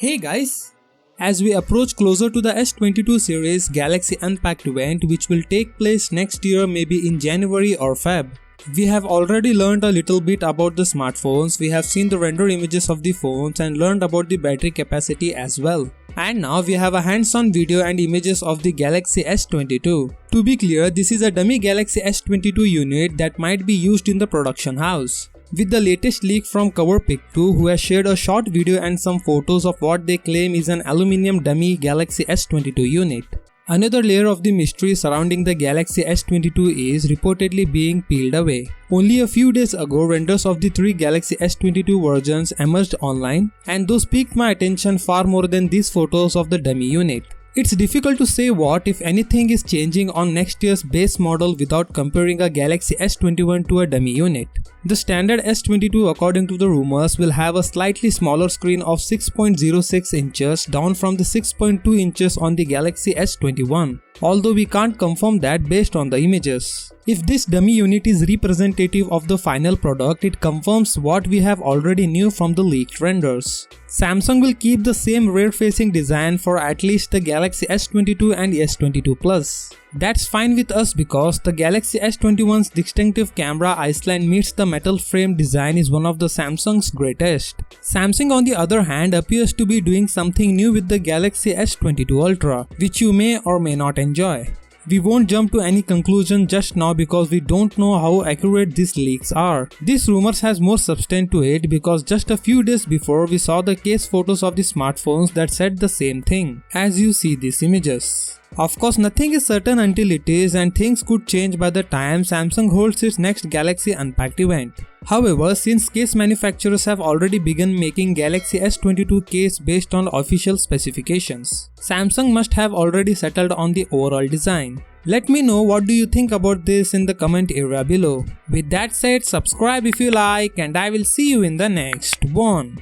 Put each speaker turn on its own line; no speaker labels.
Hey guys! As we approach closer to the S22 series Galaxy Unpacked event which will take place next year, maybe in January or Feb. We have already learned a little bit about the smartphones, we have seen the render images of the phones and learned about the battery capacity as well. And now we have a hands-on video and images of the Galaxy S22. To be clear, this is a dummy Galaxy S22 unit that might be used in the production house. With the latest leak from CoverPic2, who has shared a short video and some photos of what they claim is an aluminium dummy Galaxy S22 unit. Another layer of the mystery surrounding the Galaxy S22 is reportedly being peeled away. Only a few days ago, renders of the three Galaxy S22 versions emerged online, and those piqued my attention far more than these photos of the dummy unit. It's difficult to say what, if anything, is changing on next year's base model without comparing a Galaxy S21 to a dummy unit. The standard S22, according to the rumors, will have a slightly smaller screen of 6.06 inches down from the 6.2 inches on the Galaxy S21, although we can't confirm that based on the images. If this dummy unit is representative of the final product, it confirms what we have already knew from the leaked renders. Samsung will keep the same rear-facing design for at least the Galaxy S22 and S22 Plus. That's fine with us because the Galaxy S21's distinctive camera Iceland meets the metal frame design is one of the Samsung's greatest. Samsung, on the other hand, appears to be doing something new with the Galaxy S22 Ultra, which you may or may not enjoy. We won't jump to any conclusion just now because we don't know how accurate these leaks are. This rumors has more substance to it because just a few days before we saw the case photos of the smartphones that said the same thing, as you see these images. Of course, nothing is certain until it is, and things could change by the time Samsung holds its next Galaxy Unpacked event. However, since case manufacturers have already begun making Galaxy S22 case based on official specifications, Samsung must have already settled on the overall design. Let me know what do you think about this in the comment area below. With that said, subscribe if you like, and I will see you in the next one.